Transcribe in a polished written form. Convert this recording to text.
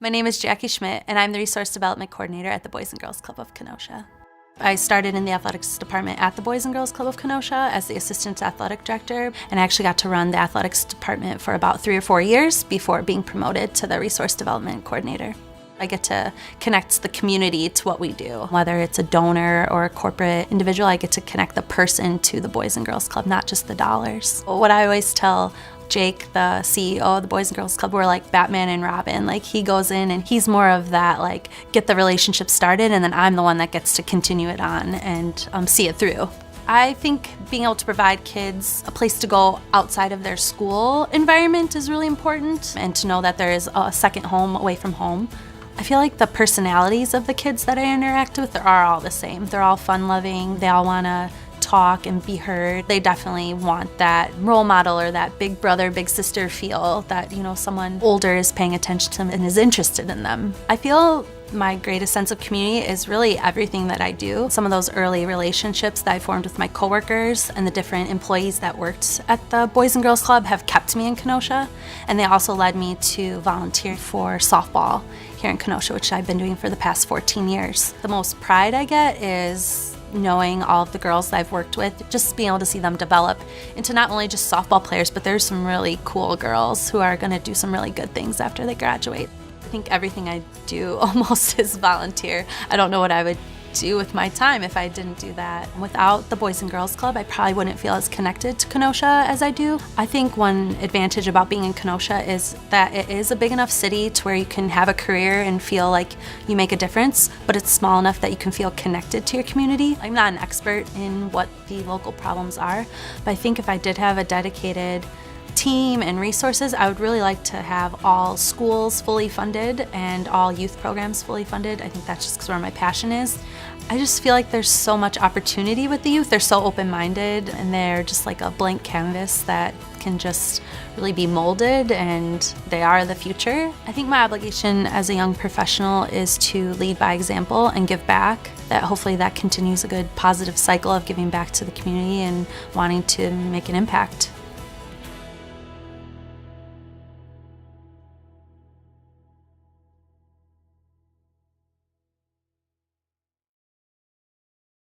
My name is Jackie Schmit, and I'm the Resource Development Coordinator at the Boys and Girls Club of Kenosha. I started in the athletics department at the Boys and Girls Club of Kenosha as the Assistant Athletic Director, and I actually got to run the athletics department for about 3 or 4 years before being promoted to the Resource Development Coordinator. I get to connect the community to what we do. Whether it's a donor or a corporate individual, I get to connect the person to the Boys and Girls Club, not just the dollars. What I always tell Jake, the CEO of the Boys and Girls Club, we're like Batman and Robin. Like, he goes in and he's more of that, like, get the relationship started, and then I'm the one that gets to continue it on and see it through. I think being able to provide kids a place to go outside of their school environment is really important, and to know that there is a second home away from home. I feel like the personalities of the kids that I interact with are all the same. They're all fun-loving. They all want to talk and be heard. They definitely want that role model or that big brother, big sister feel that, you know, someone older is paying attention to them and is interested in them. I feel my greatest sense of community is really everything that I do. Some of those early relationships that I formed with my coworkers and the different employees that worked at the Boys and Girls Club have kept me in Kenosha, and they also led me to volunteer for softball here in Kenosha, which I've been doing for the past 14 years. The most pride I get is knowing all of the girls that I've worked with, just being able to see them develop into not only just softball players, but there's some really cool girls who are going to do some really good things after they graduate. I think everything I do almost is volunteer. I don't know what I would do with my time if I didn't do that. Without the Boys and Girls Club, I probably wouldn't feel as connected to Kenosha as I do. I think one advantage about being in Kenosha is that it is a big enough city to where you can have a career and feel like you make a difference, but it's small enough that you can feel connected to your community. I'm not an expert in what the local problems are, but I think if I did have a dedicated team and resources, I would really like to have all schools fully funded and all youth programs fully funded. I think that's just where my passion is. I just feel like there's so much opportunity with the youth. They're so open-minded, and they're just like a blank canvas that can just really be molded, and they are the future. I think my obligation as a young professional is to lead by example and give back. That hopefully that continues a good positive cycle of giving back to the community and wanting to make an impact.